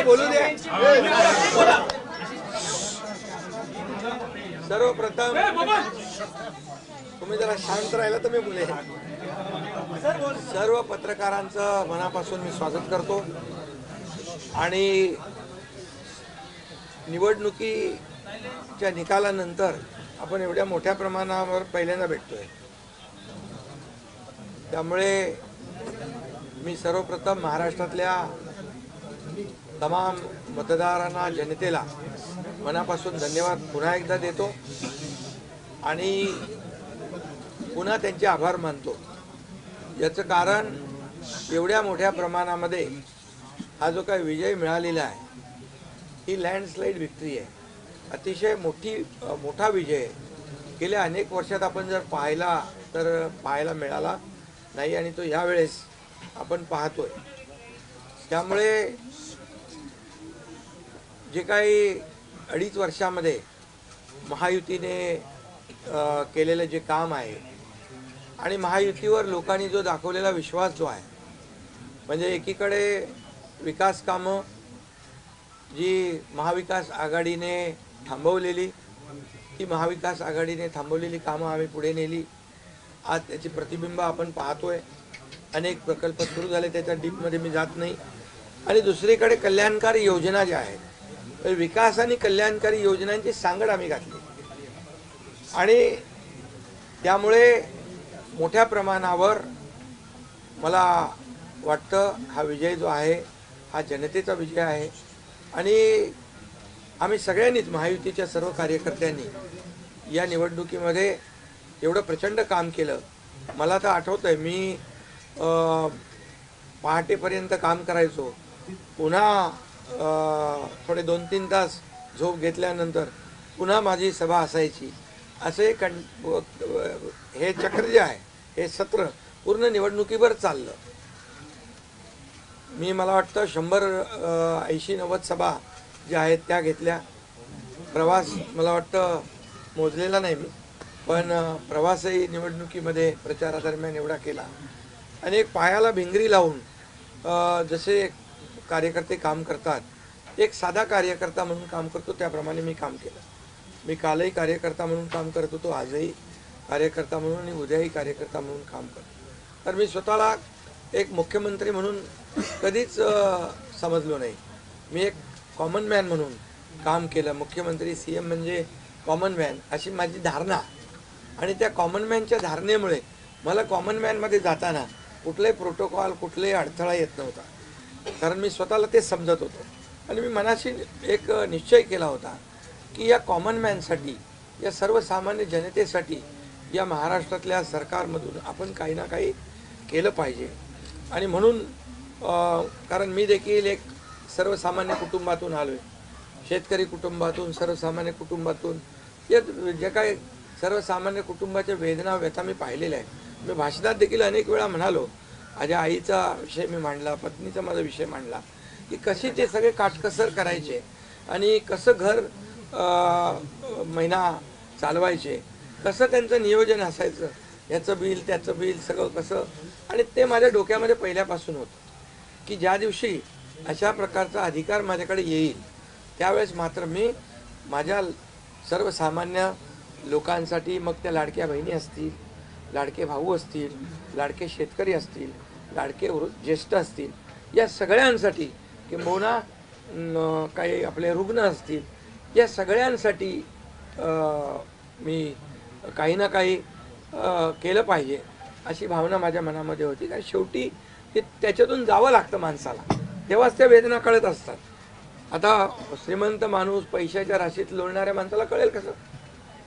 बोलू दे। सर्वप्रथम तुम्ही जरा शांत राहिला तर मी बोले। सर्व पत्रकारांचं मनापासून मी स्वागत करतो आणि निवडणुकीच्या निकालानंतर आपण एवढ्या मोठ्या प्रमाणावर पहिल्यांदा भेटतोय, त्यामुळे मी सर्वप्रथम महाराष्ट्रातल्या तमाम मतदारांना, जनतेला मनापासून धन्यवाद पुन्हा एकदा देतो आणि पुन्हा त्यांचे आभार मानतो। याचं कारण एवढ्या मोठ्या प्रमाणामध्ये हा जो काही विजय मिळालेला आहे ही लँडस्लाइड विक्ट्री आहे, अतिशय मोठा विजय आहे। गेल्या अनेक वर्षात आपण जर पाहिला तर पाहायला मिळाला नाही आणि तो यावेळेस आपण पाहतोय। त्यामुळे जे काही 2.5 वर्षामध्ये महायुतीने केलेलं जे काम आहे आणि महायुतीवर लोकांनी जो दाखवलेला विश्वास जो आहे, म्हणजे एकीकडे विकास कामं जी महाविकास आघाडीने थांबवलेली, ती महाविकास आघाडीने थांबवलेली कामं आम्ही पुढे नेली। आज त्याची प्रतिबिंब आपण पाहतोय, अनेक प्रकल्प सुरू झाले, त्याच्या डीपमध्ये मी जात नाही। आणि दुसरीकडे कल्याणकारी योजना ज्या आहेत, विकास आणि कल्याणकारी योजनांची सांगड आम्ही घातली आणि त्यामुळे मोठ्या प्रमाणावर मला वाटतं हा विजय जो आहे हा जनतेचा विजय आहे आणि आम्ही सगळ्यांनीच, महायुतीच्या सर्व कार्यकर्त्यांनी या निवडणुकीमध्ये एवढं प्रचंड काम केलं। मला तर आठवतंय मी पहाटेपर्यंत काम करायचो, पुन्हा थोडे 2-3 तास झोप घेतल्यानंतर पुन्हा माझी सभा असायची। असे हे चक्र जे आहे, हे सत्र पूर्ण निवडणुकीवर चाललं। मी मला वाटतं 180-90 सभा ज्या आहेत त्या घेतल्या। प्रवास मला वाटतं मोजलेला नाही मी, पण प्रवासही निवडणुकीमध्ये प्रचारादरम्यान एवढा केला। अनेक पायाला भिंगरी लावून जसे कार्यकर्ते काम करतात, एक साधा कार्यकर्ता म्हणून काम करतो त्याप्रमाणे मी काम केलं। मी कालही कार्यकर्ता म्हणून काम करत होतो, आजही कार्यकर्ता म्हणून आणि उद्याही कार्यकर्ता म्हणून काम करतो। तर मी स्वतःला एक मुख्यमंत्री म्हणून कधीच समजलो नाही, मी एक कॉमन मॅन म्हणून काम केलं। मुख्यमंत्री CM म्हणजे कॉमन मॅन अशी माझी धारणा, आणि त्या कॉमन मॅनच्या धारणेमुळे मला कॉमन मॅनमध्ये जाताना कुठलाही प्रोटोकॉल, कुठलाही अडथळा येत नव्हता, कारण मी स्वतःला ते समजत होतो। आणि मी मनाशी एक निश्चय केला होता की या कॉमन मॅनसाठी, या सर्वसामान्य जनतेसाठी या महाराष्ट्रातल्या सरकारमधून आपण काही ना काही केलं पाहिजे। आणि म्हणून कारण मी देखील एक सर्वसामान्य कुटुंबातून आलो आहे, शेतकरी कुटुंबातून, सर्वसामान्य कुटुंबातून। या जे काही सर्वसामान्य कुटुंबाच्या वेदना, व्यथा मी पाहिलेल्या आहे। मी भाषणात देखील अनेक वेळा म्हणालो, माझ्या आईचा विषय मी मांडला, पत्नीचा माझा विषय मांडला की कशी ते सगळे काटकसर करायचे आणि कसं घर महिना चालवायचे, कसं त्यांचं नियोजन असायचं, याचं बिल त्याचं बिल सगळं कसं। आणि ते माझ्या डोक्यामध्ये पहिल्यापासून होतं की ज्या दिवशी अशा प्रकारचा अधिकार माझ्याकडे येईल त्यावेळेस मात्र मी माझ्या सर्वसामान्य लोकांसाठी, मग त्या लाडक्या बहिणी असतील, लाडके भाऊ असतील, लाडके शेतकरी असतील, लाडके ज्येष्ठ असतील, या सगळ्यांसाठी, किंबहुना काही आपले रुग्ण असतील, या सगळ्यांसाठी मी काही ना काही केलं पाहिजे अशी भावना माझ्या मनामध्ये होती। कारण शेवटी ते त्याच्यातून जावं लागतं माणसाला, तेव्हाच त्या वेदना कळत असतात। आता श्रीमंत माणूस, पैशाच्या राशीत लोळणाऱ्या माणसाला कळेल कसं?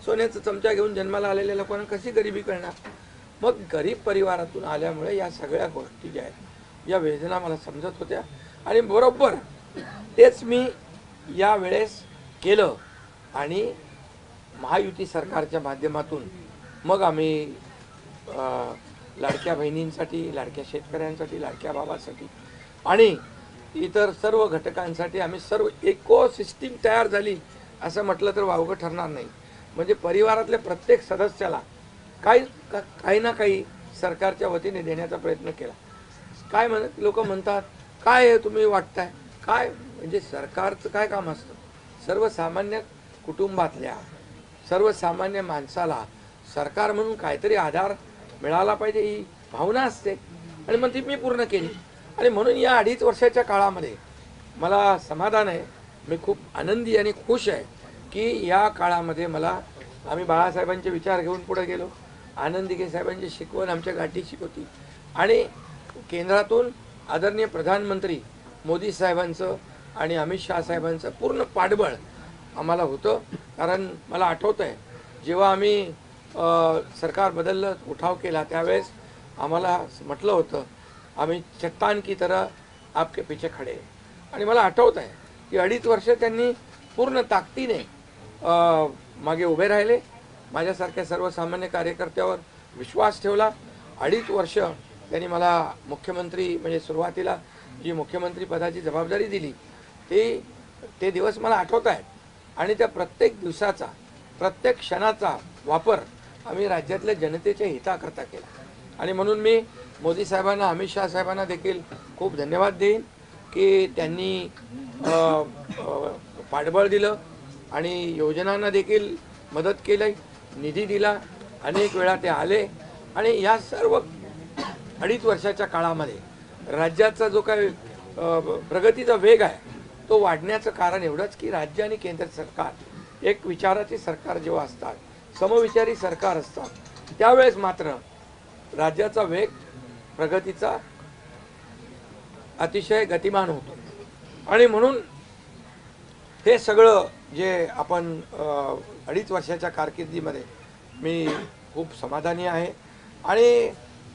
सोन्याचा चमचा घेऊन जन्माला आलेल्या लोकांना कशी गरिबी कळणार? मग गरीब परिवारातून आल्यामुळे या सगळ्या गोष्टी ज्या आहेत, या वेदना मला समजत होत्या आणि बरोबर तेच मी या वेळेस केलं। आणि महायुती सरकारच्या माध्यमातून मग आम्ही लाडक्या बहिणींसाठी, लाडक्या शेतकऱ्यांसाठी, लाडक्या बाबासाठी आणि इतर सर्व घटकांसाठी आम्ही सर्व इकोसिस्टीम तयार झाली असं म्हटलं तर वावगं ठरणार नाही। म्हणजे परिवारातल्या प्रत्येक सदस्याला काही ना काही सरकारच्या वतीने देण्याचा प्रयत्न केला। काय लोक म्हणतात, काय तुम्ही वाटताय, काय म्हणजे सरकारचं काय काम असतं, सर्वसामान्य कुटुंबातल्या सर्वसामान्य माणसाला सरकार म्हणून काहीतरी आधार मिळाला पाहिजे ही भावना असते आणि मग ती मी पूर्ण केली. आणि म्हणून या 2.5 वर्षाच्या काळामध्ये मला समाधान आहे, मी खूप आनंदी आणि खुश आहे की या काळामध्ये मला आम्ही बाळासाहेबांचे विचार घेऊन पुढे गेलो, आनंद दिघे साहेबांची शिकवण आमच्या गाठीशी होती आणि केंद्रातून आदरणीय प्रधानमंत्री मोदी साहेबांचं आणि अमित शहा साहेबांचं पूर्ण पाठबळ आम्हाला होतं. कारण मला आठवतं आहे जेव्हा आम्ही सरकार बदललं उठाव केला त्यावेळेस आम्हाला म्हटलं होतं आम्ही चट्टान की तरह आपके पीछे खडे. आणि मला आठवत आहे की 2.5 वर्ष त्यांनी पूर्ण ताकदीने मागे उभे राहिले, माझ्यासारख्या सर्वसामान्य कार्यकर्त्यावर विश्वास ठेवला. 2.5 वर्ष त्यांनी मला मुख्यमंत्री म्हणजे सुरुवातीला जी मुख्यमंत्री पदाची जबाबदारी दिली ते दिवस मला आठवत आहेत आणि त्या प्रत्येक दिवसाचा प्रत्येक क्षणाचा वापर आम्ही राज्यातल्या जनतेच्या हिताकरता केला. आणि म्हणून मी मोदी साहेबांना अमित शहा साहेबांना देखील खूप धन्यवाद देईन की त्यांनी पाठबळ दिलं आणि योजनांना देखील मदत केली, निधी दिला, अनेक वेळा ते आले. आणि या सर्व 2.5 वर्षाच्या काळामध्ये राज्याचा जो काही प्रगतीचा वेग आहे तो वाढण्याचं कारण एवढंच की राज्य आणि केंद्र सरकार एक विचाराची सरकार जेव्हा असतात, समविचारी सरकार असतात, त्यावेळेस मात्र राज्याचा वेग प्रगतीचा अतिशय गतिमान होतो. आणि म्हणून हे सगळं जे आपण 2.5 वर्षाच्या कारकिर्दीमध्ये मी खूप समाधानी आहे. आणि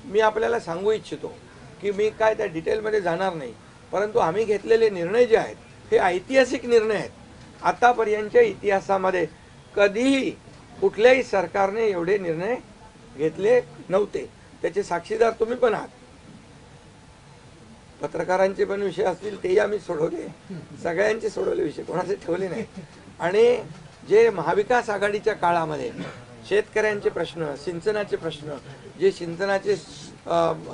मी आपल्याला सांगू इच्छितो की मी काय त्या डिटेलमध्ये जाणार नाही, परंतु आम्ही घेतलेले निर्णय जे आहेत हे ऐतिहासिक निर्णय आहेत. आतापर्यंतच्या इतिहासामध्ये कधीही कुठल्याही सरकारने एवढे निर्णय घेतले नव्हते. त्याचे साक्षीदार तुम्ही पण आहात. पत्रकारांचे पण विषय असतील तेही आम्ही सोडवले, सगळ्यांचे सोडवले विषय, कोणाचे ठेवले नाही. आणि जे महाविकास आघाडीच्या काळामध्ये शेतकऱ्यांचे प्रश्न, सिंचनाचे प्रश्न, जे सिंचनाचे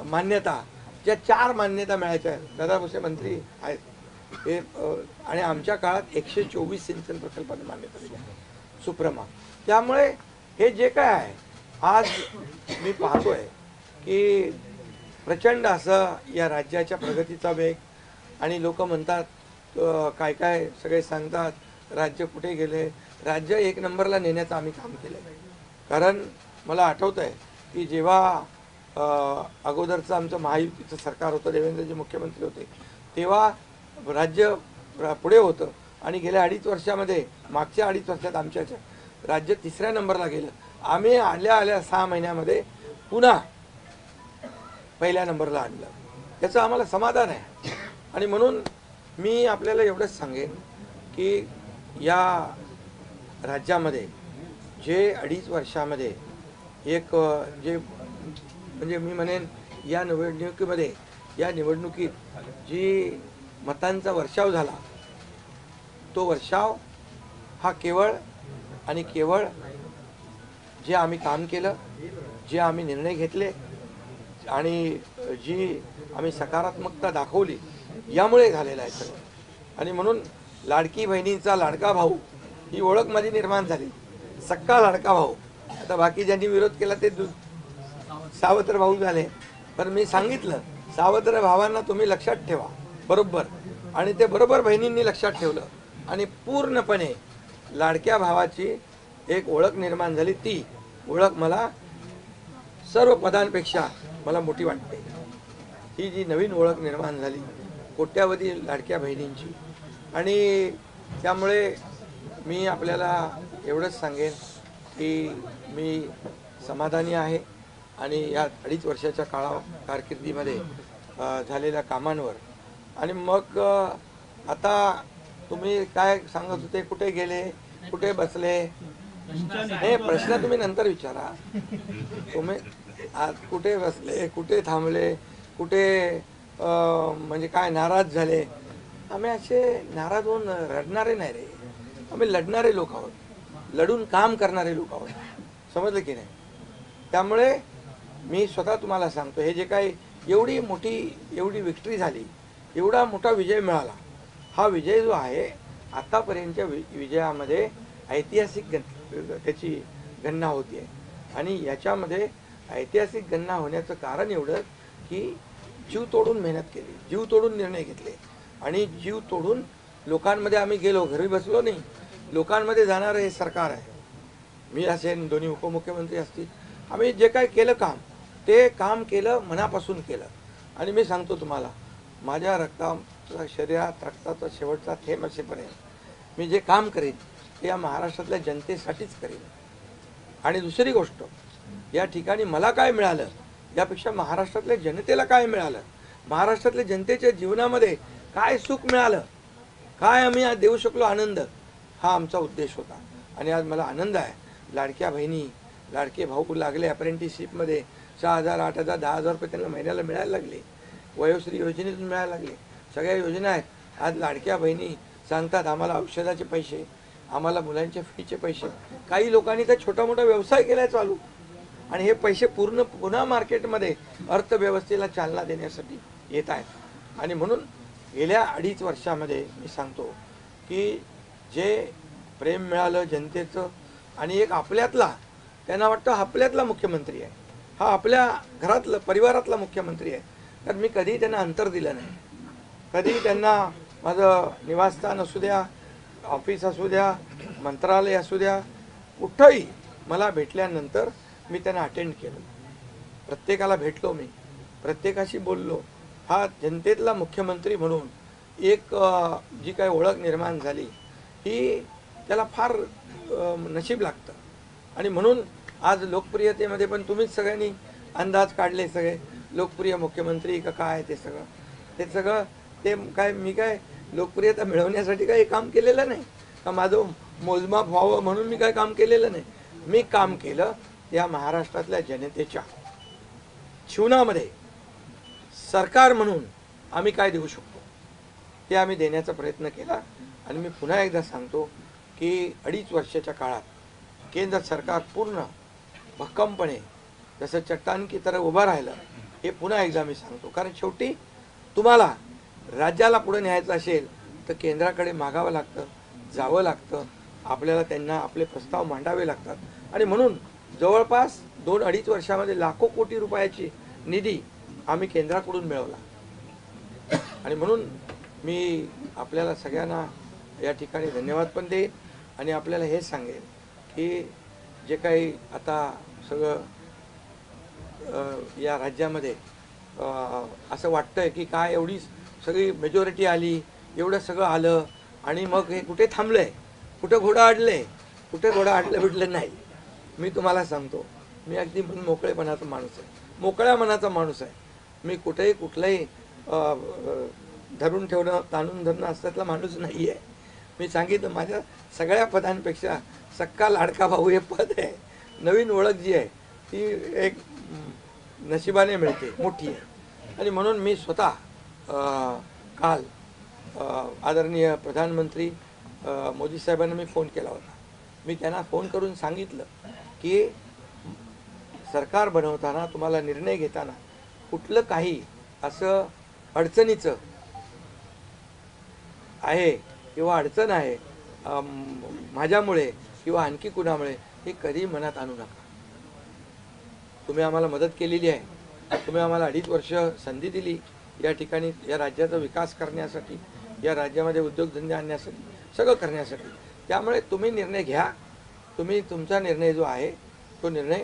मान्यता, ज्या 4 मान्यता मिळायच्या आहेत, दादा भुसे मंत्री आहेत हे, आणि आमच्या काळात 124 सिंचन प्रकल्पांना मान्यता दिली आहे, सुप्रमा. त्यामुळे हे जे काय आहे आज मी पाहतोय की प्रचंड असं या राज्याच्या प्रगतीचा वेग. आणि लोक म्हणतात काय काय सगळे सांगतात राज्य कुठे गेले, राज्य 1 नंबरला नेण्याचं आम्ही काम केलं आहे. कारण मला आठवतं आहे की जेव्हा अगोदरचं आमचं महायुतीचं सरकार होतं, देवेंद्रजी मुख्यमंत्री होते, तेव्हा राज्य पुढे होतं आणि गेल्या 2.5 वर्षामध्ये मागच्या 2.5 वर्षात आमच्या राज्य 3ऱ्या नंबरला गेलं. आम्ही आल्या 6 महिन्यामध्ये पुन्हा 1ल्या नंबरला आणलं. याचं आम्हाला समाधान आहे. आणि म्हणून मी आपल्याला एवढंच सांगेन की या राज्यामध्ये जे 2.5 वर्षामध्ये एक जे म्हणजे मी म्हणेन या निवडणुकीत जी मतांचा वर्षाव झाला, तो वर्षाव हा केवळ आणि केवळ जे आम्ही काम केलं, जे आम्ही निर्णय घेतले आणि जी आम्ही सकारात्मकता दाखवली यामुळे झालेला आहे सगळं. आणि म्हणून लाडकी बहिणीचा लाडका भाऊ ही ओळख माझी निर्माण झाली, सक्का लाडका भाऊ. आता बाकी ज्यांनी विरोध केला ते सावत्र भाऊ झाले, पण मी सांगितलं सावत्र भावांना तुम्ही लक्षात ठेवा बरोबर. आणि ते बरोबर बहिणींनी लक्षात ठेवलं आणि पूर्णपणे लाडक्या भावाची एक ओळख निर्माण झाली. ती ओळख मला सर्व पदांपेक्षा मला मोठी वाटते. ही जी नवीन ओळख निर्माण झाली कोट्यावधी लाडक्या बहिणींची. आणि त्यामुळे मी आपल्याला एवढंच सांगेन की मी समाधानी आहे आणि या 2.5 वर्षाच्या कारकिर्दीमध्ये झालेल्या कामांवर. आणि मग आता तुम्ही काय सांगत होते, कुठे गेले, कुठे बसले, हे प्रश्न तुम्ही नंतर विचारा. तुम्ही आज कुठे बसले, कुठे थांबले, कुठे म्हणजे काय नाराज झाले. आम्ही असे नाराज होऊन रडणारे नाही रे, आम्ही लढणारे लोक आहोत, लढून काम करणारे लोक आहोत. समजलं की नाही? त्यामुळे मी स्वतः तुम्हाला सांगतो, हे जे काही एवढी मोठी एवढी विक्ट्री झाली, एवढा मोठा विजय मिळाला, हा विजय जो आहे आतापर्यंतच्या विजयामध्ये ऐतिहासिक त्याची गणना होती आहे आणि याच्यामध्ये ऐतिहासिक गणना होण्याचं कारण एवढं की जीव तोडून मेहनत केली, जीव तोडून निर्णय घेतले आणि जीव तोडून लोकांमध्ये आम्ही गेलो, घरी बसलो नाही, लोकांमध्ये जाणारं हे सरकार आहे. मी असेन, दोन्ही उपमुख्यमंत्री असतील, आम्ही जे काय केलं काम ते काम केलं, मनापासून केलं. आणि मी सांगतो तुम्हाला, माझ्या रक्ताचा शरीरात रक्ताचा शेवटचा थेंब असेपर्यंत मी जे काम करेन ते या महाराष्ट्रातल्या जनतेसाठीच करेन. आणि दुसरी गोष्ट, या ठिकाणी मला काय मिळालं यापेक्षा महाराष्ट्रातल्या जनतेला काय मिळालं, महाराष्ट्रातल्या जनतेच्या जीवनामध्ये काय सुख मिळालं, काय आम्ही आज देऊ शकलो आनंद, हा आमचा उद्देश होता. आणि आज मला आनंद आहे, लाडक्या बहिणी लाडके भाऊ लागले अप्रेंटिसशिपमध्ये, 6,000 8,000 10,000 रुपये त्यांना महिन्याला मिळायला लागले, वयोश्री योजनेतून मिळायला लागले, सगळ्या योजना आहेत. आज लाडक्या बहिणी सांगतात आम्हाला औषधाचे पैसे, आम्हाला मुलांच्या फीचे पैसे. काही लोकांनी तर छोटा मोठा व्यवसाय केला चालू आणि हे पैसे पुन्हा मार्केटमध्ये अर्थव्यवस्थेला चालना देण्यासाठी येत आहेत. आणि म्हणून गेल्या 2.5 वर्षामध्ये मी सांगतो की जे प्रेम मिळालं जनतेचं आणि एक आपल्यातला, त्यांना वाटतं आपल्यातला मुख्यमंत्री आहे, हा आपल्या घरातला परिवारातला मुख्यमंत्री आहे. तर मी कधीही त्यांना अंतर दिलं नाही, कधीही त्यांना माझं निवासस्थान असू द्या, ऑफिस असू द्या, मंत्रालय असू द्या, कुठंही मला भेटल्यानंतर मी त्यांना अटेंड केलं, प्रत्येकाला भेटलो, मी प्रत्येकाशी बोललो. हा जनतेतला मुख्यमंत्री म्हणून एक जी काही ओळख निर्माण झाली ही त्याला फार नशीब लागतं. आणि म्हणून आज लोकप्रियतेमध्ये पण तुम्हीच सगळ्यांनी अंदाज काढले, सगळे लोकप्रिय मुख्यमंत्री का काय, ते सगळं ते काय, मी काय लोकप्रियता मिळवण्यासाठी काही काम केलेलं नाही का, माझं मोजमाप व्हावं म्हणून मी काय काम केलेलं नाही. मी काम केलं या महाराष्ट्रातल्या जनतेच्या जीवनामध्ये सरकार म्हणून आम्ही काय देऊ शकतो ते आम्ही देण्याचा प्रयत्न केला. आणि मी पुन्हा एकदा सांगतो की 2.5 वर्षाच्या काळात केंद्र सरकार पूर्ण भक्कमपणे जसं चट्टान की तरह उभं राहिलं, हे पुन्हा एकदा मी सांगतो. कारण शेवटी तुम्हाला राज्याला पुढे न्यायचं असेल तर केंद्राकडे मागावं लागतं, जावं लागतं, आपल्याला त्यांना आपले प्रस्ताव मांडावे लागतात. आणि म्हणून जवळपास 2-2.5 वर्षामध्ये लाखो कोटी रुपयाची निधी आम्ही केंद्राकडून मिळवला. आणि म्हणून मी आपल्याला सगळ्यांना या ठिकाणी धन्यवाद पण देईन आणि आपल्याला हे सांगेन की जे काही आता सगळं या राज्यामध्ये असं वाटतंय की काय एवढी सगळी मेजॉरिटी आली, एवढं सगळं आलं आणि मग हे कुठे थांबलंय, कुठं घोडा अडले, कुठे घोडा अडलं भेटलं नाही. मी तुम्हाला सांगतो, मी अगदी मोकळेपणाचा माणूस आहे, मोकळ्या मनाचा माणूस आहे. मी कुठेही कुठलंही धरून ठेवणं, ताणून धरणं असल्यातला माणूस नाही आहे. मी सांगितलं, माझ्या सगळ्या पदांपेक्षा सक्का लाडका भाऊ हे पद आहे. नवीन ओळख जी आहे ती एक नशिबाने मिळते, मोठी आहे. आणि म्हणून मी स्वतः काल आदरणीय प्रधानमंत्री मोदी साहेबांना मी फोन केला होता. मी त्यांना फोन करून सांगितलं की सरकार बनवताना, तुम्हाला निर्णय घेताना कुठलं काही असं अडचणीचं आहे किंवा अडचण आहे माझ्यामुळे किंवा आणखी कुणामुळे, हे कधी मनात आणू नका. तुम्ही आम्हाला मदत केलेली आहे, तुम्ही आम्हाला 2.5 वर्ष संधी दिली या ठिकाणी या राज्याचा विकास करण्यासाठी, या राज्यामध्ये उद्योगधंदे आणण्यासाठी, सगळं करण्यासाठी. त्यामुळे तुम्ही निर्णय घ्या. तुम्ही तुमचा निर्णय जो आहे तो निर्णय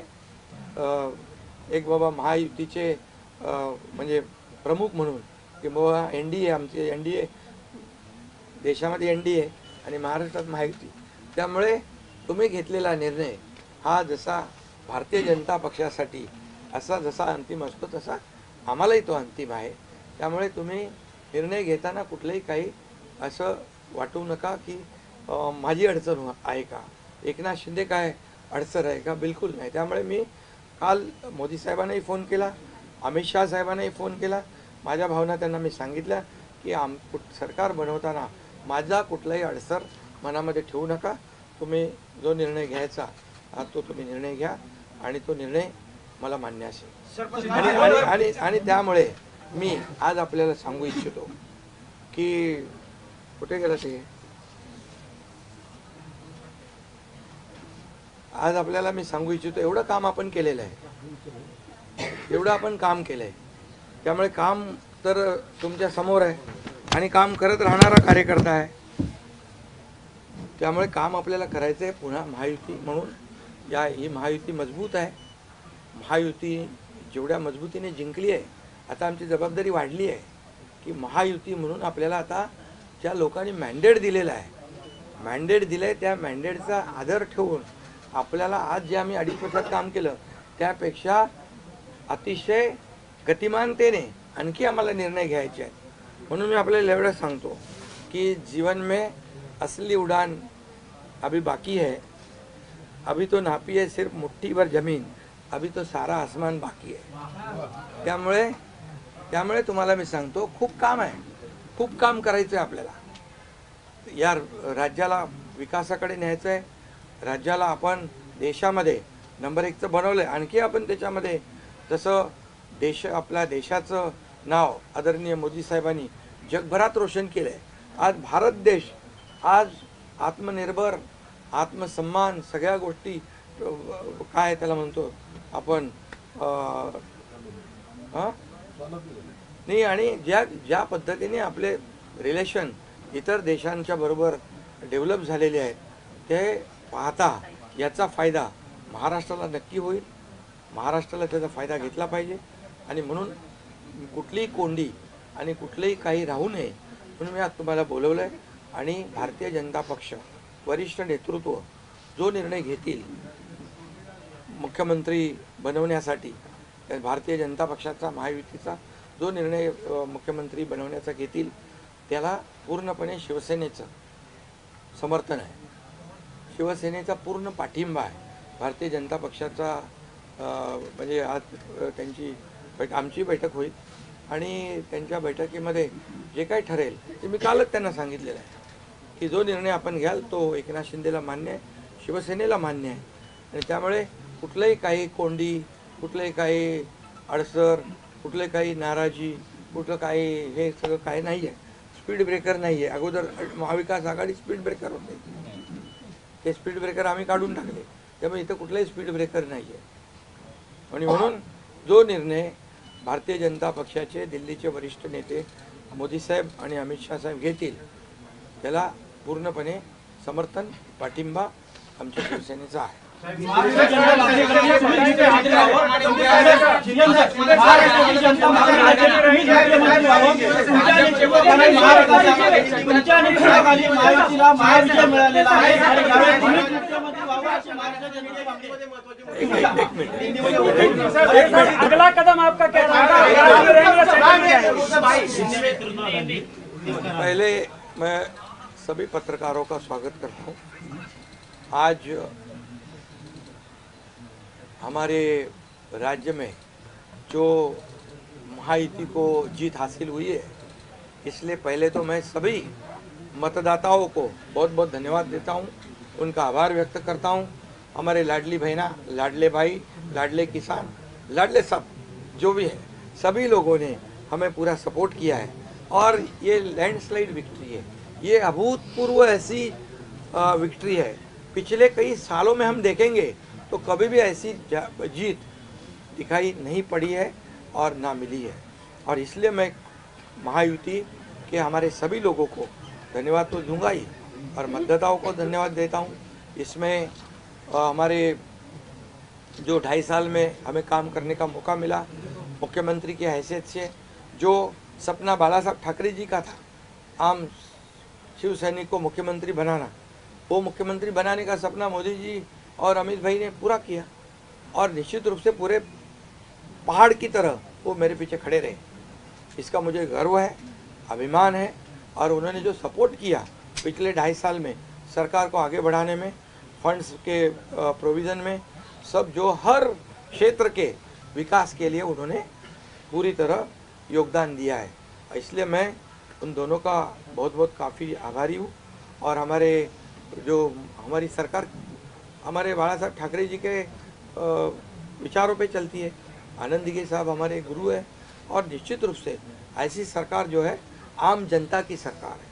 एक बाबा महायुतीचे म्हणजे प्रमुख म्हणून की बाबा NDA, आमचे NDA देशामध्ये NDA आणि महाराष्ट्रात महायुती, त्यामुळे तुम्ही घेतलेला निर्णय हा जसा भारतीय जनता पक्षासाठी असा जसा अंतिम असतो तसा आम्हालाही तो अंतिम आहे. त्यामुळे तुम्ही निर्णय घेताना कुठलंही काही असं वाटू नका की माझी अडचण आहे का, एकनाथ शिंदे काय अडचण आहे का, बिलकुल नाही. त्यामुळे मी काल मोदी साहेबांनाही फोन केला, अमित शाह साहेबांनाही फोन केला. माझ्या भावना त्यांना मी सांगितल्या की सरकार बनवताना माझा कुठलाही अडसर मनामध्ये ठेवू नका. तुम्ही जो निर्णय घ्यायचा तो तुम्ही निर्णय घ्या आणि तो निर्णय मला मान्य असेल. आणि त्यामुळे मी आज आपल्याला सांगू इच्छितो की कुठे गेला ते? आज आपल्याला मी सांगू इच्छितो, एवढं काम आपण केलेलं आहे, एवढं आपण काम केलं आहे. त्यामुळे काम तर तुमच्या समोर आहे आणि काम करत राहणारा कार्यकर्ता आहे. त्यामुळे काम आपल्याला करायचं आहे. पुन्हा महायुती म्हणून ही महायुती मजबूत आहे. महायुती जेवढ्या मजबूतीने जिंकली आहे, आता आमची जबाबदारी वाढली आहे की महायुती म्हणून आपल्याला आता ज्या लोकांनी मॅन्डेट दिलेलं आहे, मॅन्डेट दिलं आहे, त्या मॅन्डेटचा आदर ठेवून आपल्याला आज जे आम्ही 2.5 वर्षात काम केलं त्यापेक्षा अतिशय गतिमानतेने आणखी आम्हाला निर्णय घ्यायचे आहेत. म्हणून मी आपल्याला एवढं सांगतो कि जीवन में असली उड़ान अभी बाकी है. अभी तो नापी है सिर्फ मुट्ठी भर जमीन, अभी तो सारा आसमान बाकी है. त्यामुळे तुम्हाला मी सांगतो, खूप काम आहे, खूप काम करायचं आहे आपल्याला. या राज्याला विकासाकडे न्यायचं आहे. राज्याला आपण देशामध्ये नंबर 1चं बनवलं आहे. आणखी आपण त्याच्यामध्ये जसं आपल्या देशाचं नाव आदरणीय मोदी साहेबांनी जगभरात रोशन केलं आहे. आज भारत देश आज आत्मनिर्भर, आत्मसन्मान, सगळ्या गोष्टी काय त्याला म्हणतो आपण नाही, आणि ज्या पद्धतीने आपले रिलेशन इतर देशांच्या बरोबर डेव्हलप झालेले आहेत ते पाहता याचा फायदा महाराष्ट्राला नक्की होईल. महाराष्ट्राला त्याचा फायदा घेतला पाहिजे आणि म्हणून कुठलीही कोंडी आणि कुठलेही काही राहू नये म्हणून मी आज तुम्हाला बोलवलं आहे. आणि भारतीय जनता पक्ष वरिष्ठ नेतृत्व जो निर्णय घेतील मुख्यमंत्री बनवण्यासाठी, भारतीय जनता पक्षाचा महायुतीचा जो निर्णय मुख्यमंत्री बनवण्याचा घेतील त्याला पूर्णपणे शिवसेनेचं समर्थन आहे, शिवसेनेचा पूर्ण पाठिंबा आहे. भारतीय जनता पक्षाचा म्हणजे आज आमची बैठक होईल आणि त्यांच्या बैठकीमध्ये जे काही ठरेल ते मी कालच त्यांना सांगितलेलं आहे की जो निर्णय आपण घ्याल तो एकनाथ शिंदेला मान्य आहे, शिवसेनेला मान्य आहे. आणि त्यामुळे कुठलंही काही कोंडी, कुठलंही काही अडसर, कुठले काही नाराजी, कुठलं काही हे सगळं काही नाही आहे. स्पीड ब्रेकर नाही आहे. अगोदर महाविकास आघाडी स्पीड ब्रेकर होते, ते स्पीड ब्रेकर आम्ही काढून टाकले. त्यामुळे इथं कुठलाही स्पीड ब्रेकर नाही आहे. आणि म्हणून जो निर्णय भारतीय जनता पक्षाचे दिल्लीचे वरिष्ठ नेते मोदी साहेब आणि अमित शाह साहेब घेतील त्याला पूर्णपणे समर्थन, पाठिंबा आमच्या शिवसेनेचा आहे. अगला कदम आपका क्या पहले मैं सभी पत्रकारों का स्वागत करता हूँ. आज हमारे राज्य में जो महायुति को जीत हासिल हुई है, इसलिए पहले तो मैं सभी मतदाताओं को बहुत बहुत धन्यवाद देता हूँ, उनका आभार व्यक्त करता हूँ. हमारे लाडली बहना, लाडले भाई, लाडले किसान, लाडले सब जो भी है, सभी लोगों ने हमें पूरा सपोर्ट किया है और ये लैंडस्लाइड विक्ट्री है. ये अभूतपूर्व ऐसी विक्ट्री है. पिछले कई सालों में हम देखेंगे तो कभी भी ऐसी जीत दिखाई नहीं पड़ी है और ना मिली है. और इसलिए मैं महायुति के हमारे सभी लोगों को धन्यवाद तो दूंगा ही और मतदाताओं को धन्यवाद देता हूँ. इसमें हमारे जो 2.5 साल में हमें काम करने का मौका मिला, मुख्यमंत्री की हैसियत से जो सपना बाला साहब ठाकरे जी का था, आम शिव सैनिक को मुख्यमंत्री बनाना, वो मुख्यमंत्री बनाने का सपना मोदी जी और अमित भाई ने पूरा किया. और निश्चित रूप से पूरे पहाड़ की तरह वो मेरे पीछे खड़े रहे. इसका मुझे गर्व है, अभिमान है. और उन्होंने जो सपोर्ट किया पिछले 2.5 साल में सरकार को आगे बढ़ाने में, फंड्स के प्रोविज़न में, सब जो हर क्षेत्र के विकास के लिए उन्होंने पूरी तरह योगदान दिया है. इसलिए मैं उन दोनों का बहुत बहुत काफ़ी आभारी हूँ. और हमारे जो हमारी सरकार हमारे बाला साहब ठाकरे जी के विचारों पे चलती है. आनंद दिघे साहब हमारे गुरु है और निश्चित रूप से ऐसी सरकार जो है आम जनता की सरकार है,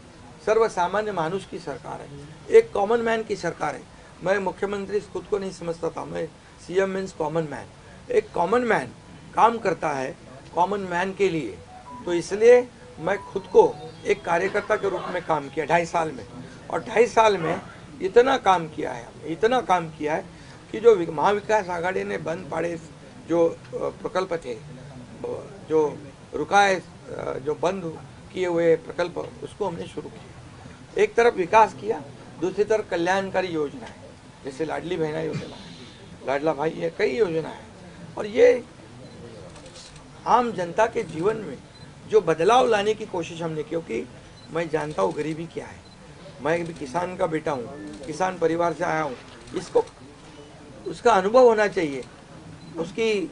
सर्वसामान्य मानुष की सरकार है, एक कॉमन मैन की सरकार है। मैं मुख्यमंत्री खुद को नहीं समझता था, मैं सीएम मीन्स कॉमन मैन। एक कॉमन मैन काम करता है कॉमन मैन के लिए, तो इसलिए मैं खुद को एक कार्यकर्ता के रूप में काम किया 2.5 साल में, और 2.5 साल में इतना काम किया है, इतना काम किया है कि जो महाविकास आघाड़ी ने बंद पाड़े जो प्रकल्प थे, जो रुकाए, जो बंद किए हुए प्रकल्प, उसको हमने शुरू किया। एक तरफ विकास किया, दूसरी तरफ कल्याणकारी योजना है, जैसे लाडली बहना योजना है, लाडला भाई है, कई योजना है। और ये आम जनता के जीवन में जो बदलाव लाने की कोशिश हमने, क्योंकि मैं जानता हूँ गरीबी क्या है, मैं भी किसान का बेटा हूँ, किसान परिवार से आया हूँ, इसको उसका अनुभव होना चाहिए, उसकी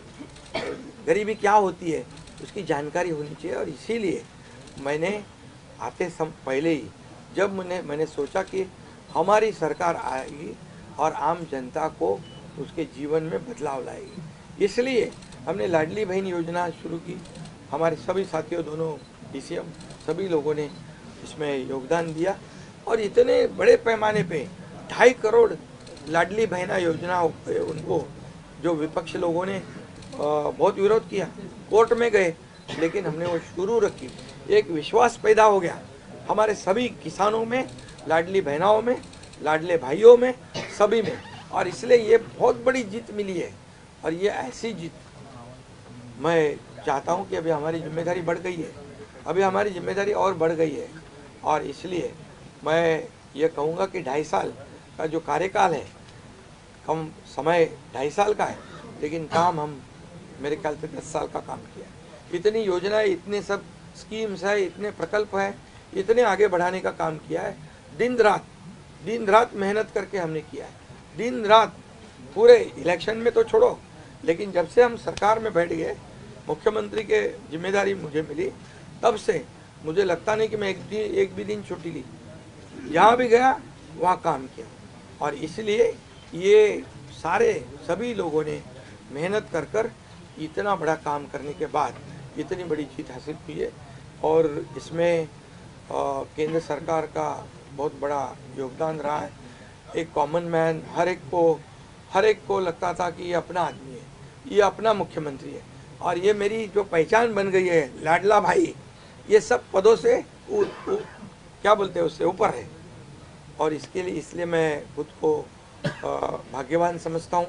गरीबी क्या होती है उसकी जानकारी होनी चाहिए। और इसीलिए मैंने आते पहले ही जब मैंने सोचा कि हमारी सरकार आएगी और आम जनता को उसके जीवन में बदलाव लाएगी, इसलिए हमने लाडली बहन योजना शुरू की। हमारे सभी साथियों, दोनों डीसीएम, सभी लोगों ने इसमें योगदान दिया, और इतने बड़े पैमाने पे 2.5 करोड़ लाडली बहना योजना उनको, जो विपक्ष लोगों ने बहुत विरोध किया, कोर्ट में गए, लेकिन हमने वो शुरू रखी। एक विश्वास पैदा हो गया हमारे सभी किसानों में, लाडली बहनाओं में, लाडले भाइयों में, सभी में, और इसलिए ये बहुत बड़ी जीत मिली है। और ये ऐसी जीत मैं चाहता हूँ कि अभी हमारी जिम्मेदारी बढ़ गई है, अभी हमारी जिम्मेदारी और बढ़ गई है, और इसलिए मैं ये कहूँगा कि 2.5 साल का जो कार्यकाल है, कम समय 2.5 साल का है, लेकिन काम हम मेरे ख्याल से 10 साल का काम किया है। इतनी योजनाएं, इतने सब स्कीम्स है, इतने प्रकल्प है, इतने आगे बढ़ाने का काम किया है। दिन रात मेहनत करके हमने किया है, दिन रात। पूरे इलेक्शन में तो छोड़ो, लेकिन जब से हम सरकार में बैठ गए, मुख्यमंत्री के जिम्मेदारी मुझे मिली, तब से मुझे लगता नहीं कि मैं एक भी दिन छुट्टी ली, जहाँ भी गया वहाँ काम किया। और इसलिए ये सभी लोगों ने मेहनत कर इतना बड़ा काम करने के बाद इतनी बड़ी जीत हासिल की है। और इसमें केंद्र सरकार का बहुत बड़ा योगदान रहा है। एक कॉमन मैन, हर एक को लगता था कि ये अपना आदमी है, ये अपना मुख्यमंत्री है, और ये मेरी जो पहचान बन गई है, लाडला भाई, ये सब पदों से क्या बोलते हैं, उससे ऊपर है। और इसलिए मैं खुद को भाग्यवान समझता हूँ।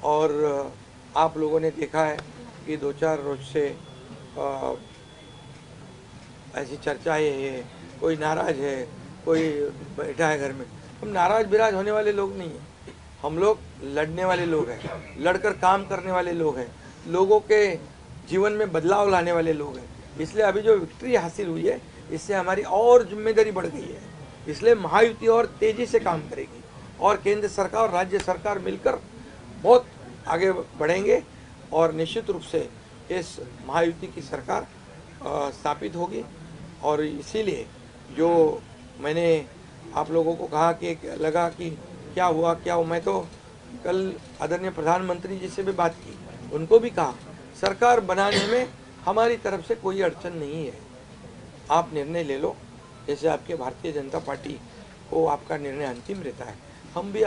और आप लोगों ने देखा है कि 2-4 रोज से ऐसी चर्चाएं है, कोई नाराज है, कोई बैठा है घर में। हम नाराज बिराज होने वाले लोग नहीं हैं, हम लोग लड़ने वाले लोग हैं, लड़कर काम करने वाले लोग हैं, लोगों के जीवन में बदलाव लाने वाले लोग हैं। इसलिए अभी जो विक्ट्री हासिल हुई है, इससे हमारी और जिम्मेदारी बढ़ गई है। इसलिए महायुति और तेजी से काम करेगी, और केंद्र सरकार और राज्य सरकार मिलकर बहुत आगे बढ़ेंगे, और निश्चित रूप से इस महायुति की सरकार स्थापित होगी। और इसीलिए जो मैंने आप लोगों को कहा कि लगा कि क्या हुआ, मैं तो कल आदरणीय प्रधानमंत्री जी से भी बात की, उनको भी कहा सरकार बनाने में हमारी तरफ से कोई अड़चन नहीं है, आप निर्णय ले लो, जैसे आपके भारतीय जनता पार्टी को आपका निर्णय अंतिम रहता है। हम भी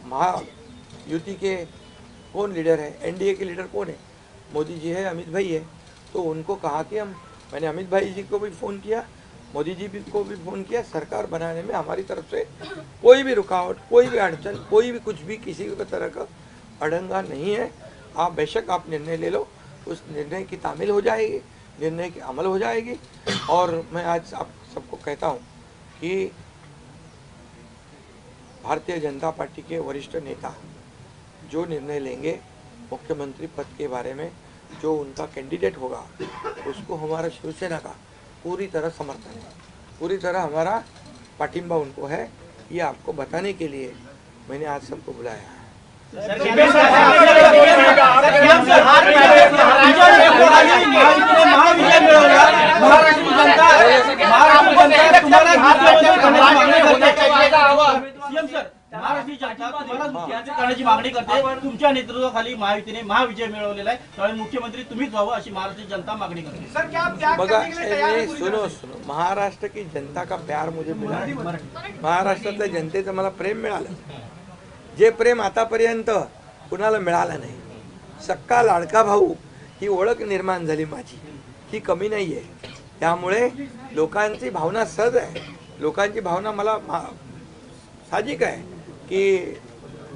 महायुति के कौन लीडर है, एनडीए के लीडर कौन है, मोदी जी है, अमित भाई है, तो उनको कहा कि मैंने अमित भाई जी को भी फ़ोन किया, मोदी जी को भी फ़ोन किया, सरकार बनाने में हमारी तरफ से कोई भी रुकावट, कोई भी अड़चन, कोई भी कुछ भी, किसी भी तरह का अड़ंगा नहीं है। आप बेशक आप निर्णय ले लो, उस निर्णय की तामील हो जाएगी, निर्णय की अमल हो जाएगी। और मैं आज आप सबको कहता हूँ कि भारतीय जनता पार्टी के वरिष्ठ नेता जो निर्णय लेंगे मुख्यमंत्री पद के बारे में, जो उनका कैंडिडेट होगा, उसको हमारा शिवसेना का पूरी तरह समर्थन है, पूरी तरह हमारा पाटिंबा उनको है। ये आपको बताने के लिए मैंने आज सबको बुलाया है। करण्याची मागणी करते. तुमच्या नेतृत्वाखाली महायुतीने महाविजय मिळवलेला आहे, त्यामुळे मुख्यमंत्री तुम्हीच व्हावं अशी महाराष्ट्राची जनता मागणी करते. बघा सुनो महाराष्ट्र की जनता का प्यार मुझे मिला, महाराष्ट्रातल्या जनतेचं मला प्रेम मिळालं, जे प्रेम आतापर्यंत कुणाला मिळालं नाही. सक्का लाडका भाऊ ही ओळख निर्माण झाली माझी, ही कमी नाही आहे. त्यामुळे लोकांची भावना सहज आहे, लोकांची भावना मला साहजिक आहे की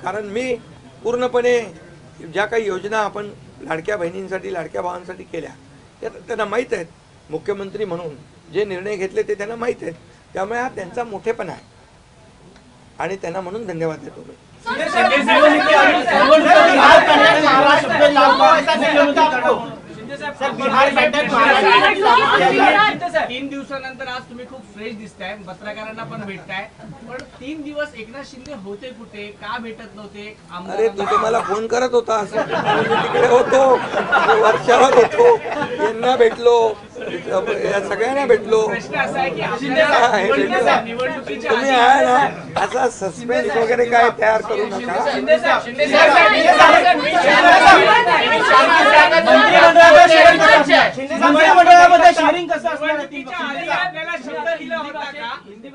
कारण मी पूर्णपणे ज्या काही योजना आपण लाडक्या बहिणींसाठी लाडक्या भावांसाठी केल्या त्या त्यांना माहीत आहेत. मुख्यमंत्री म्हणून जे निर्णय घेतले ते त्यांना माहीत आहेत. त्यामुळे हा त्यांचा मोठेपणा आहे आणि त्यांना म्हणून धन्यवाद देतो मी. तीन दिवसानंतर आज तुम्ही खूप फ्रेश दिसताय, पत्रकारांना पण भेटताय, पण 3 दिवस एकनाथ शिंदे होते कुठे, का भेटत नव्हते? अरे तू तर मला फोन करत होता, तिकडे होतो, वर्षावर होतो, यांना भेटलो, या सगळ्यांना भेटलो. प्रश्न असा आहे की निवडणुकीच्या तुम्ही आहे ना असा सस्पेन्स वगैरे काय तयार करू नका. मंत्रिमंडळामध्ये शेअरिंग कसं असणार? आपल्याला शब्द दिला होता का?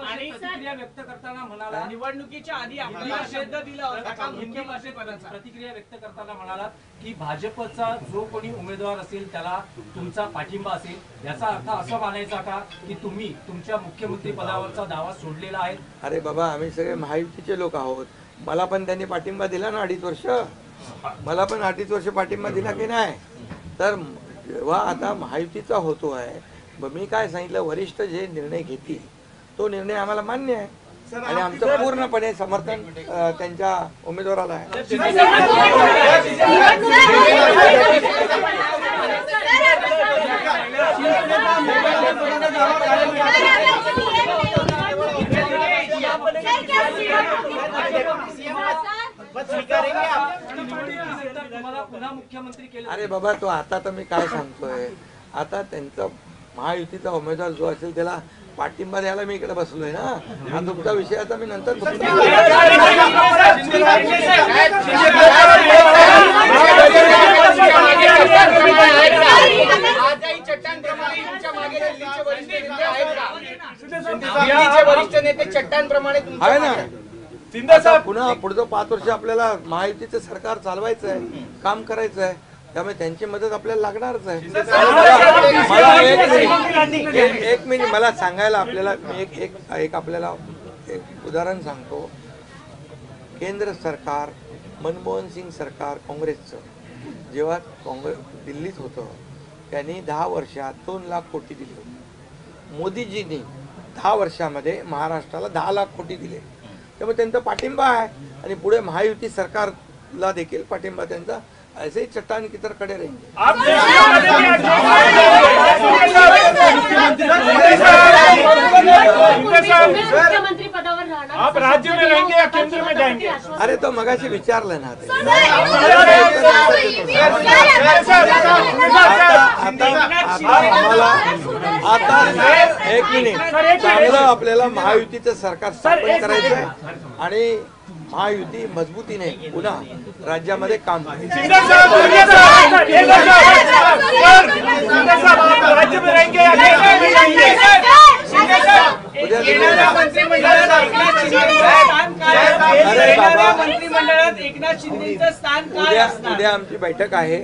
आणि प्रतिक्रिया व्यक्त करताना म्हणाला, निवडणुकीच्या आधी आपल्याला शब्द दिला होता का मुख्यमंत्रीपदाचा? प्रतिक्रिया व्यक्त करताना म्हणाला की भाजपचा जो कोणी उमेदवार असेल त्याला तुमचा पाठिंबा असेल, याचा अर्थ असा मानायचा का की तुम्ही तुमच्या मुख्यमंत्री पदावरचा दावा सोडलेला आहे? अरे बाबा आम्ही सगळे महायुतीचे लोक आहोत. मला पण त्यांनी पाठिंबा दिला ना 2.5 वर्ष, मला पण 2.5 वर्ष पाठिंबा दिला की नाही. तर जेव्हा आता महायुतीचा होतो आहे, मी काय सांगितलं, वरिष्ठ जे निर्णय घेतील तो निर्णय आम्हाला मान्य आहे आणि आमचं पूर्णपणे समर्थन त्यांच्या उमेदवाराला आहे. अरे बाबा तो आता तर मी काय सांगतोय, आता त्यांचा महायुतीचा उमेदवार जो असेल त्याला पाठिंबा द्यायला मी इकडे बसलोय ना. हा तुमचा विषय आता मी नंतर आहे ना. आता पुन्हा पुढचं 5 वर्ष आपल्याला महायुतीचं सरकार चालवायचं आहे, काम करायचं आहे, त्यामुळे त्यांची मदत आपल्याला लागणारच आहे. मला एक मिनिट मला सांगायला आपल्याला मी एक आपल्याला एक उदाहरण सांगतो. केंद्र सरकार मनमोहन सिंग सरकार काँग्रेसचं जेव्हा दिल्लीत होतं त्यांनी 10 वर्षात 2 लाख कोटी दिले होते. मोदीजींनी 10 वर्षामध्ये महाराष्ट्राला 10 लाख कोटी दिले. त्यामुळे त्यांचा पाठिंबा आहे आणि पुढे महायुती सरकारला देखील पाठिंबा त्यांचा ऐसे ही चट्टान की तरह खड़े रहेंगे. मुख्यमंत्री पदावर राहणार, आप राज्य में रहेंगे या केंद्र में जाएंगे? अरे तो मगाशी विचारलं ना ते. आता एक मिनिट, चांगलं आपल्याला महायुतीचं सरकार स्थापन करायचं आहे आणि महायुती मजबूतीने पुन्हा राज्यामध्ये काम करेल. राज्य में रहेंगे या केंद्र में जाएंगे? मंत्रिमंडळात एकनाथ शिंदेचं स्थान काय असणार? उद्या आमची बैठक आहे.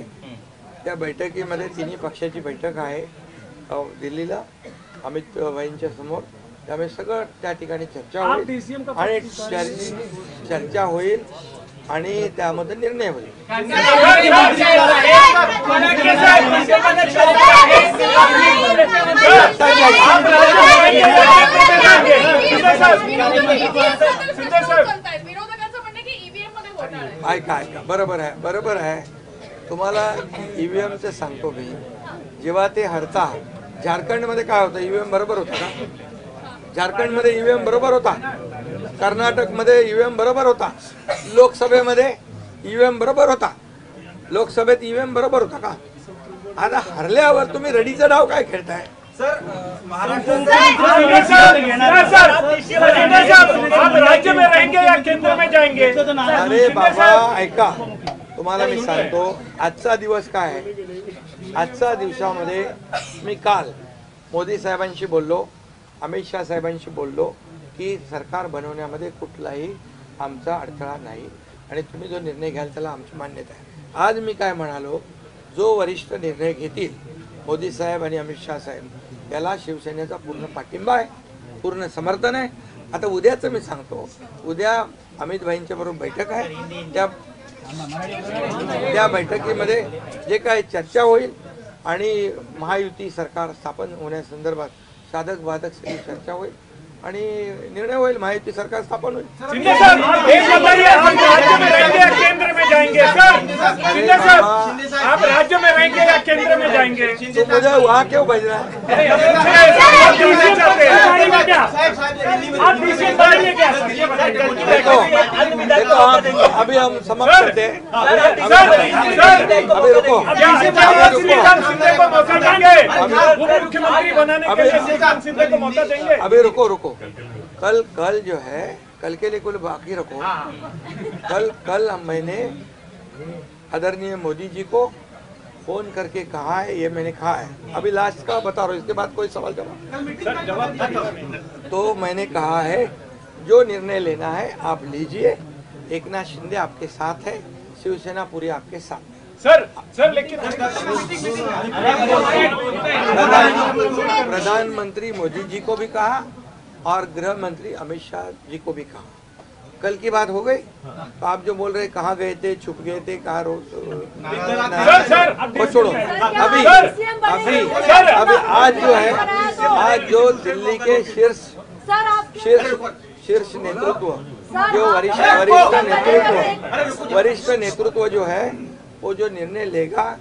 त्या बैठकीमध्ये तिन्ही पक्षाची बैठक आहे दिल्लीला अमित भाईंच्या समोर. त्यामुळे सगळं त्या ठिकाणी चर्चा होईल आणि चर्चा होईल आणि त्यामध्ये निर्णय होईल. ऐका बरोबर आहे. तुम्हाला ईव्हीएमचं सांगतो मी. जेव्हा ते हरता झारखंडमध्ये काय होतं, ईव्हीएम बरोबर होता का? झारखंडमध्ये ईव्हीएम बरोबर होता, कर्नाटकमध्ये ईव्हीएम बरोबर होता, लोकसभेमध्ये ईव्हीएम बरोबर होता, लोकसभेत ईव्हीएम बरोबर होता का? आता हरल्यावर तुम्ही रडीचा डाव काय खेळताय? आप राज्य में रहेंगे या केंद्र में जाएंगे? अरे बाबा ऐका, तुम्हाला मी सांगतो आजचा दिवस काय आहे. आजच्या दिवसामध्ये मी काल मोदी साहेबांशी बोललो, अमित शाह साहेबांशी बोललो की सरकार बनवण्यामध्ये कुठलाही आमचा अडथळा नाही आणि तुम्ही जो निर्णय घ्याल त्याला आमची मान्यता आहे. आज मी काय म्हणालो, जो वरिष्ठ निर्णय घेतील मोदी साहेब आणि अमित शाह साहेब याला शिवसेनेचा पूर्ण पाठिंबा आहे, पूर्ण समर्थन आहे. आता उद्याचं मी सांगतो, उद्या अमित भाईंच्या बरोबर बैठक आहे. त्या बैठकीमध्ये जे काय चर्चा होईल आणि महायुती सरकार स्थापन होण्यासंदर्भात साधक बाधक सगळी चर्चा होईल आणि निर्णय होईल. महायुती सरकार स्थापन होईल. शिंदे साहब, एक बताइए, आप राज्य में रहेंगे या केंद्र में जाएंगे? सर शिंदे साहब, आप राज्य में रहेंगे या केंद्र में जाएंगे? तो मुझे वहाँ क्यों भेजना है? देखो अभी हम समाप्त करते हैं. अभी रुको, शिंदे को मौका देंगे, उप मुख्यमंत्री बनाने के लिए श्रीकांत शिंदे को मौका देंगे. अभी रुको. कल जो है, कल के लिए कुल बाकी रखो. कल मैंने आदरणीय मोदी जी को फोन करके कहा है, ये मैंने कहा है. अभी लास्ट का बता रहा हूँ, इसके बाद कोई सवाल जवाब. तो मैंने कहा है जो निर्णय लेना है आप लीजिए. एकनाथ शिंदे आपके साथ है, शिवसेना पूरी आपके साथ है. सर लेकिन प्रधानमंत्री मोदी जी को भी कहा और गृह मंत्री अमित शाह जी को भी कहा. कल की बात हो गई. तो आप जो बोल रहे कहाँ गए थे, छुप गए थे, कहाँ वो छोड़ो. अभी आज जो है, आज जो दिल्ली के शीर्ष नेतृत्व, जो वरिष्ठ नेतृत्व जो है, वो जो निर्णय लेगा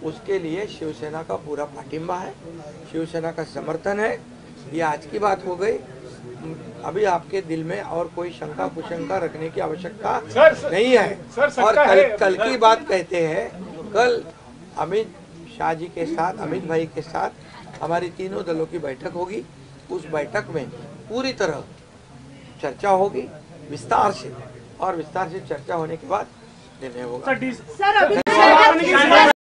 उसके लिए शिवसेना का पूरा पाठिंबा है, शिवसेना का समर्थन है. ये आज की बात हो गई. अभी आपके दिल में और कोई शंका कुशंका रखने की आवश्यकता नहीं है. और कल की बात कहते हैं, कल अमित शाह जी के साथ, अमित भाई के साथ हमारी तीनों दलों की बैठक होगी. उस बैठक में पूरी तरह चर्चा होगी विस्तार से, और विस्तार से चर्चा होने के बाद निर्णय होगा. सर अभी